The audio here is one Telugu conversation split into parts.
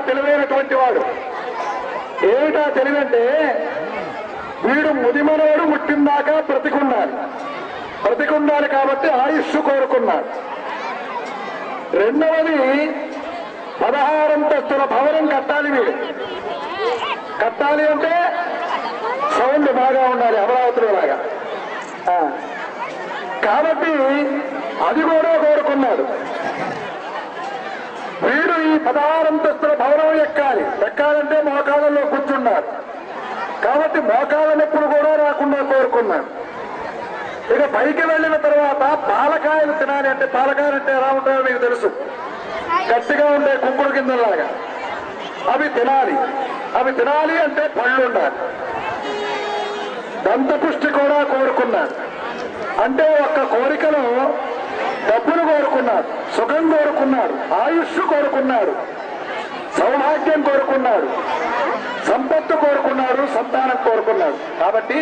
తెలివైనటువంటి వాడు. ఏమిటా తెలివంటే వీడు ముదిమనవాడు ముట్టిందాకా బ్రతికుండాలి కాబట్టి ఆయుష్ కోరుకున్నాడు. రెండవది 16 అంతస్తుల భవనం కట్టాలి. వీడు కట్టాలి అంటే సౌండ్ బాగా ఉండాలి, అమరావతిలో లాగా. కాబట్టి అది కూడా కోరుకున్నాడు. వీడు ఈ 16 అంతస్తుల భవనం ఎక్కాలంటే మోకాళ్ళలో కూర్చున్నాడు కాబట్టి మోకాళ్ళ నొప్పులు కూడా రాకుండా కోరుకున్నాడు. ఇక పైకి వెళ్ళిన తర్వాత పాలకాయలు తినాలి. అంటే పాలకాయలు అంటే ఎలా ఉంటాయో మీకు తెలుసు, గట్టిగా ఉండే కుంకుడు కిందలాగా. అవి తినాలి అంటే పళ్ళు ఉండాలి. దంతపుష్టి కూడా కోరుకున్నాడు. అంటే ఒక్క కోరికలో డబ్బులు కోరుకున్నాడు, సుఖం కోరుకున్నాడు, ఆయుష్ కోరుకున్నాడు, సౌభాగ్యం కోరుకున్నాడు, సంపత్తు కోరుకున్నాడు, సంతానం కోరుకున్నాడు. కాబట్టి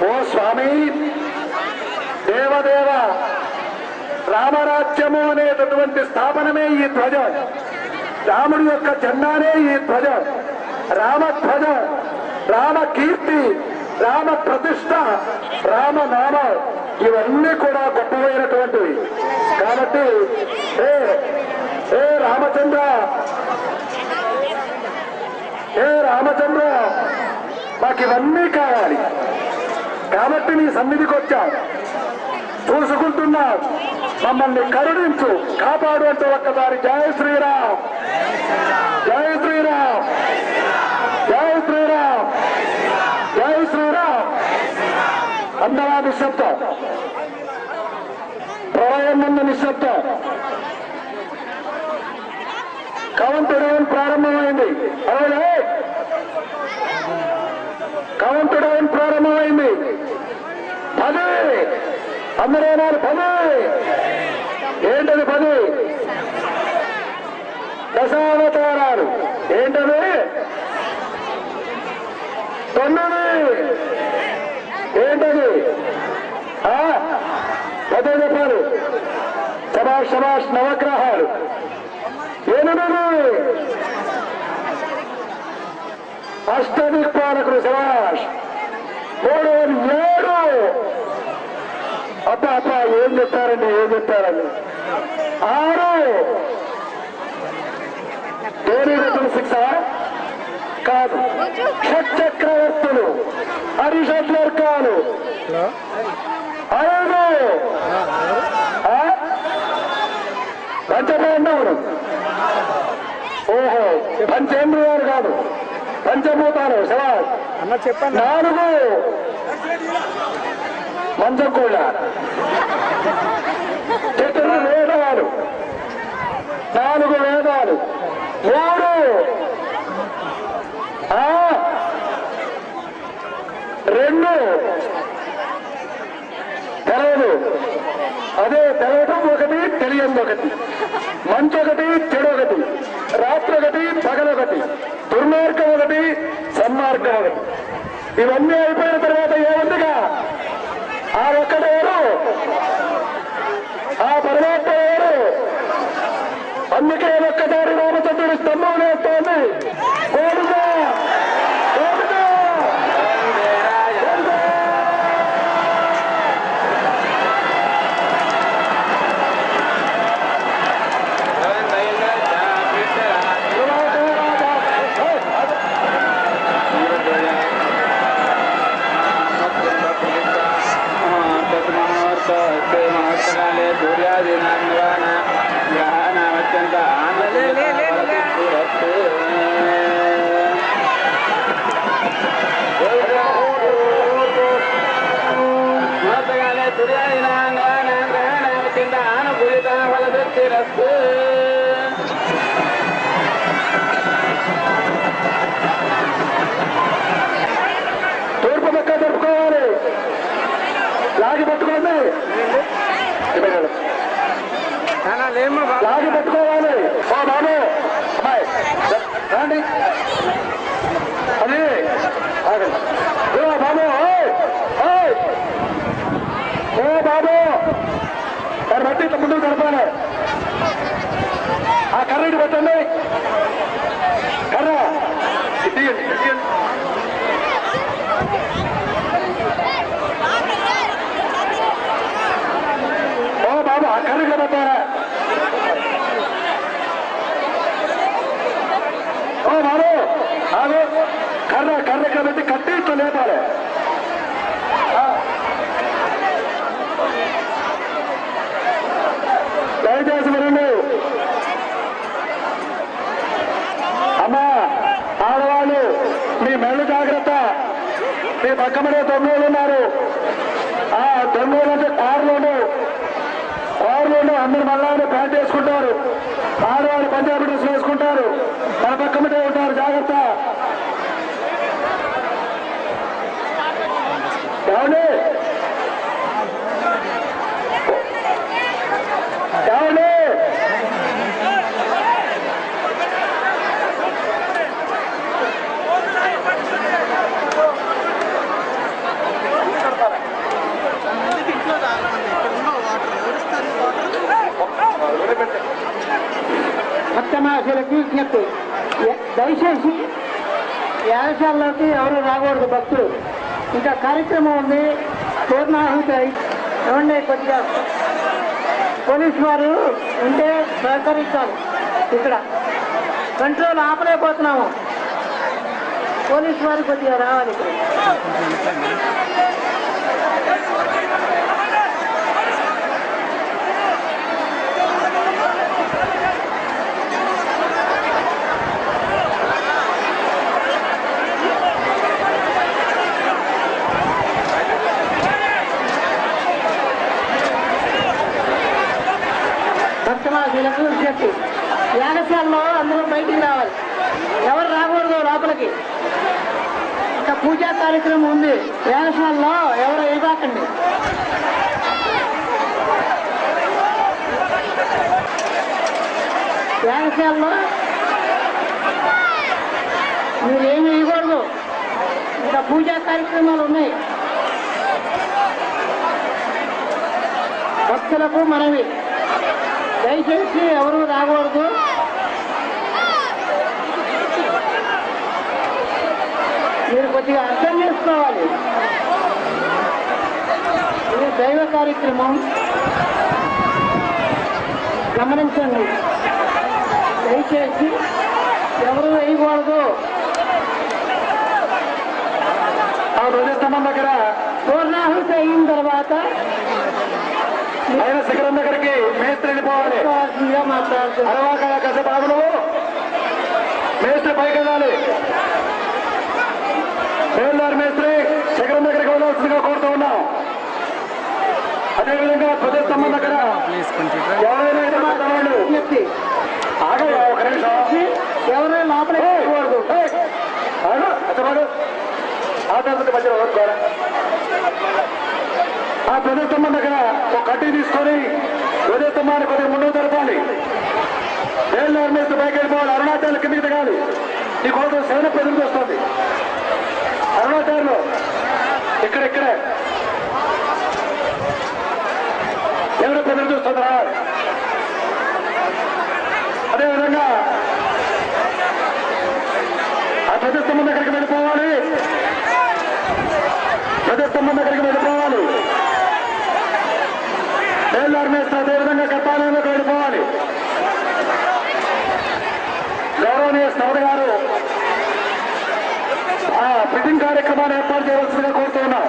ఓ స్వామి దేవదేవ, రామరాజ్యము అనేటటువంటి స్థాపనమే ఈ ధ్వజం, రాముడి యొక్క జెండానే ఈ ధ్వజం, రామధ్వజం, రామ కీర్తి, రామ ప్రతిష్ట, రామనామం, ఇవన్నీ కూడా గొప్పమైనటువంటివి. కాబట్టి రామచంద్ర మాకు ఇవన్నీ కావాలి. కాబట్టి నీ సన్నిధికి వచ్చాం, చూసుకుంటున్నా, మమ్మల్ని కరుణించు, కాపాడు అంటూ ఒక్కసారి జై శ్రీరామ్, జై శ్రీరామ్, జై శ్రీరామ్, జై శ్రీరామ్. అందరా నిశ్శబ్దం, ప్రళయం ముందు నిశ్శబ్దం. కౌంట్ డౌన్ ప్రారంభమైంది. అలాగే కౌంట్ డౌన్ ప్రారంభమైంది. 10 అందరూ 10. ఏంటది 10? దశావతారాలు. ఏంటది? 9. ఏంటది? 10 చెప్పారు. శభాష్ నవగ్రహాలు. 8 అష్టదిక్పాలకులు. శభాష్. 7. అబ్బా ఏం చెప్పారండి. 6 దేనిగతులు 6 కాదు, షట్చక్రవర్తులు, హరిషడ్వర్గాలు. 5 పంచపాండవులు. ఓహో, పంచేంద్రియాలు కాదు, పంచభూతాలు. శభాష్ అన్న చెప్పండి. 4 మంచకోళ్ళ. 4 వేదాలు. 4 వేదాలు. 3 2 తెలవదు. అదే తెలవటం ఒకటి, తెలియదు ఒకటి. మంచొకటి, చెడొకటి, రాత్రి ఒకటి, పగలొకటి, దుర్మార్గం ఒకటి, సన్మార్గం ఒకటి. ఇవన్నీ అయిపోయిన తర్వాత ఏముందిగా? ఆ ఒక్కడెవరు? ఆ పరమాత్మ ఎవరు? అందుకే ఒక్కసారి రామచంద్రుడి స్తంభం వేస్తోంది. కోరుగా తూర్పు పక్క జరుపుకోవాలి. లాగి పట్టుకోండి, లాగి పట్టుకోవాలి. ఓ బాబు, అమ్మాయి రండి. అది ఆగండి. బాబు, ఓ బాబు, బట్టి ముందుకు జరపాలి. ఆ కర్రీని పెట్టండి. ఆగో కర్ర కర్ర కాబట్టి కట్టి ఇట్లా లేపాలి. దయచేసి వినండి అమ్మా, ఆడవాళ్ళు మీ మెళ్ళు జాగ్రత్త. మీ పక్కమనే దొంగలు ఉన్నారు. ఆ దొంగలు అంటే కారులోను అందరు మళ్ళా ప్యాంట్ వేసుకుంటారు. ఆడవాళ్ళు పంజాబీ డ్రెస్ వేసుకుంటారు. మన పక్కమటే ఉంటారు, జాగ్రత్త. ఏమండి ఏమండి భక్తమాసులకు విజ్ఞప్తి, దయచేసి యాగశాలలోకి ఎవరు రాకూడదు భక్తులు. ఇంకా కార్యక్రమం ఉంది, పూర్ణాహుతి ఏమండి. కొద్దిగా పోలీసు వారు ఉంటే సహకరించాలి. ఇక్కడ కంట్రోల్ ఆపలేకపోతున్నాము. పోలీసు వారు కొద్దిగా రావాలి ఇక్కడ. భక్తమాసులకు విజ్ఞప్తి, యాగశాలలో అందరూ బయటికి రావాలి. ఎవరు రాకూడదు లోపలికి. ఇంకా పూజా కార్యక్రమం ఉంది. యాగశాలలో ఎవరు ఇవ్వకండి. యాగశాలలో మీరేమి ఇవ్వకూడదు. ఇంకా పూజా కార్యక్రమాలు ఉన్నాయి. భక్తులకు మనవి, దయచేసి ఎవరు రాకూడదు. మీరు కొద్దిగా అర్థం చేసుకోవాలి. ఇది దైవ కార్యక్రమం, గమనించండి. దయచేసి ఎవరు వేయకూడదు. ఆ ధ్వజస్తంభం దగ్గర పూర్ణాహుతి అయిన తర్వాత ఆయన శిఖరం దగ్గరికి మేస్త్రి వెళ్ళిపోవాలి. మాట్లాడుతున్నారు. అరవాకాయ కసబాబులు మేస్త్రి పైకి వెళ్ళాలి. మేల్దార్ మేస్త్రి శిఖరం దగ్గరికి వెళ్ళాల్సిందిగా కోరుతూ ఉన్నాం. అదేవిధంగా ధ్వజస్తంభం దగ్గర ఎవరైనా వాళ్ళు ఆగయ్యా ఒక నిమిషం. ఎవరైనా లోపలికి వెళ్ళకూడదు. అతడు ఆధార్ మధ్యలో ఓడుకోవాలి. ఆ ధ్వజస్తంభం దగ్గర ఒక కట్టి తీసుకొని ధ్వజస్తంభాన్ని కొద్దిగా ముందుకు జరపాలి. మేల్దార్ మేస్త్రి పైకి వెళ్ళిపోవాలి. అరుణాచల్ కిందికి దిగాలి. ఈ కోసం సేన ఎదురు వస్తుంది. అరుణాచల్లో ఇక్కడే ఎవరు ఎదురు చూస్తుందా? అదేవిధంగా ఆ ధ్వజస్తంభం దగ్గరికి వెళ్ళిపోవాలి. ధ్వజస్తంభం దగ్గరికి వెళ్ళిపోవాలి. మేల్దార్ మేస్త్రి అదేవిధంగా గర్భాలయంలోకి వెళ్ళిపోవాలి. గౌరవనీయ శ్రవణ గారు ఆ ఫిట్టింగ్ కార్యక్రమాన్ని ఏర్పాటు చేయవలసిందిగా కోరుతూ ఉన్నాం.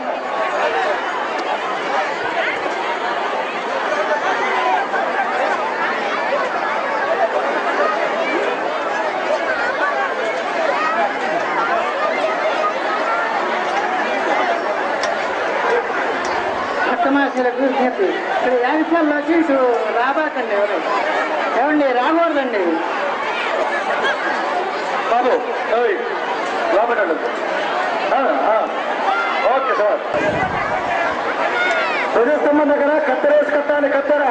భక్తమాసులకు విజ్ఞప్తి, ఇక్కడ యాగశాలలోకి ఇటు రాబాకండి. ఏమండి రాకూడదండి బాబు. రాబట్టండి. Okay sir. ధ్వజస్తంభం దగ్గర కత్తెరేసి కట్టాలి. కత్తెర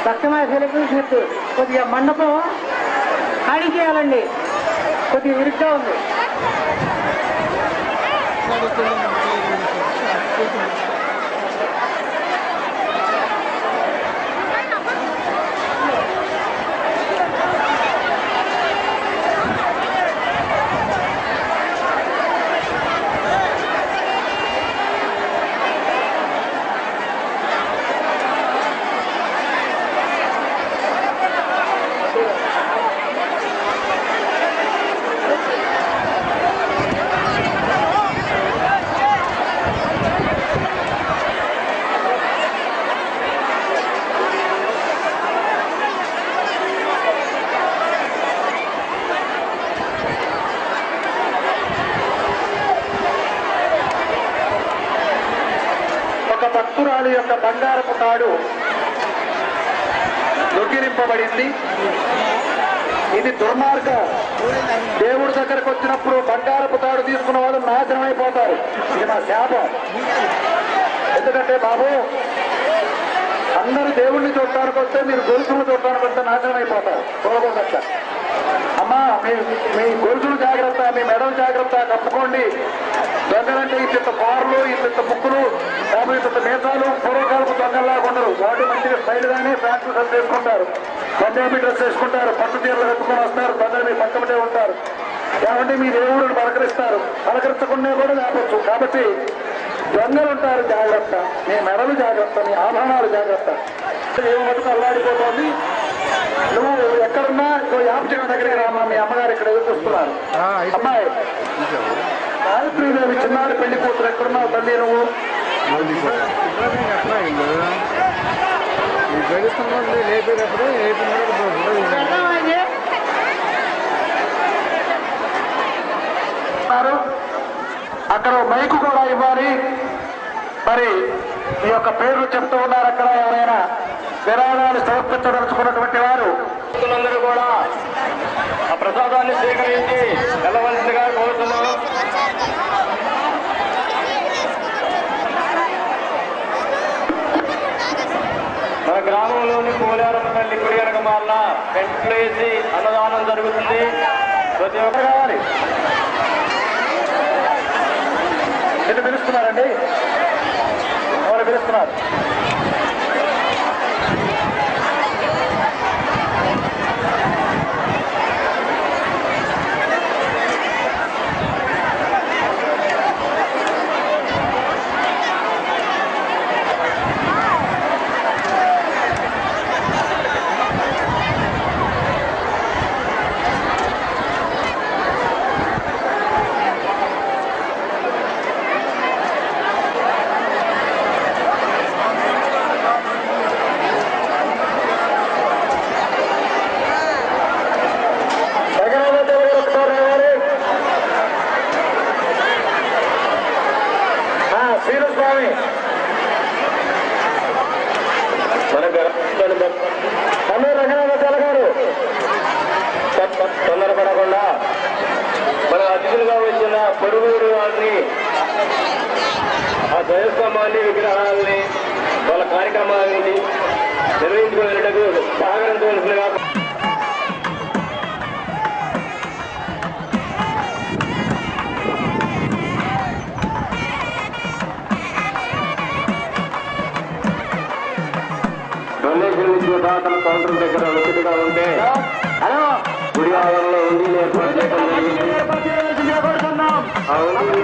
భక్తమాసులకు విజ్ఞప్తి, కొద్దిగా మండపం ఖాళీ చేయాలండి. కొద్దిగా ఇరుగ్గా ఉంది. గ్రామాల యొక్క బంగారపు తాడు దొంగిలింపబడింది. ఇది దుర్మార్గం. దేవుడి దగ్గరకు వచ్చినప్పుడు బంగారపు తాడు తీసుకున్న వాళ్ళు నాశనం అయిపోతారు. ఇది నా శాపం. ఎందుకంటే బాబు, అందరూ దేవుణ్ణి చూడటానికి వస్తే మీరు గొలుసులు చూడటానికి వస్తే నాశనం అయిపోతారు. చూడకూడదట. అమ్మా, మీ గొలుసులు జాగ్రత్త, మీ మెడలు జాగ్రత్త, కప్పుకోండి. దొంగలంటే ఇంత కార్లు, ఇంత ముక్కులు, యాభై ఇంత మీసాలు, పూర్వకాలపు దొంగల్లాగా ఉండరు. వాటి మంచిగా స్టైల్ గానే ప్యాంట్లు డ్రెస్ వేసుకుంటారు, పంజాబీ డ్రెస్ వేసుకుంటారు, పట్టు చీరలు కట్టుకొని వస్తారు. దొంగలు మీ పక్కనే ఉంటారు. కాబట్టి మీ దేవుడిని పలకరిస్తారు. పలకరించకుండా కూడా లేపచ్చు. కాబట్టి దొంగలు ఉంటారు, జాగ్రత్త. మీ మెడలు జాగ్రత్త, మీ ఆభరణాలు జాగ్రత్త. ఏమో మటుకు అల్లాడిపోతుంది. నువ్వు ఎక్కడున్నా యాప్జగన్ దగ్గరికి రామా, మీ అమ్మగారు ఇక్కడ ఎదురు చూస్తున్నారు. అమ్మాయి గాయత్రీదేవి చిన్నారి పెళ్లి కూతురు, ఎక్కడున్నావు తల్లి నువ్వు? అక్కడ మైకు కూడా ఇవ్వాలి. మరి మీ యొక్క పేర్లు చెప్తూ ఉన్నారు. అక్కడ ఎవరైనా విరాళాలు సమర్పించదలుచుకున్నటువంటి వారు అందరూ కూడా ఆ ప్రసాదాన్ని స్వీకరించి వెళ్ళవలసిందిగా కోరుతున్నాం. మన గ్రామంలోని కోలారంపల్లి గుడి కనుక మారిన టెంట్లు వేసి అన్నదానం జరుగుతుంది. ప్రతి ఒక్కరు కావాలి. ఎటు పిలుస్తున్నారండి? ఎవరు పిలుస్తున్నారు? శ్రీరస్వామి మన రంగనాథాచార్య గారు తొందరపడకుండా మన అతిథులుగా వచ్చిన పొరుగురు వారిని, ఆ ధ్వజస్తంభాన్ని, విగ్రహాలని, వాళ్ళ కార్యక్రమాలని నిర్వహించుకునేటకు సహకరించవలసిందిగా. డొనేషన్ ఇచ్చే దాతల కౌంటర్ దగ్గర వసతిగా ఉంటే గుడి ఆవరణలో ఉండి ఏర్పాటు చేయడం జరిగింది. ఆ ఉండి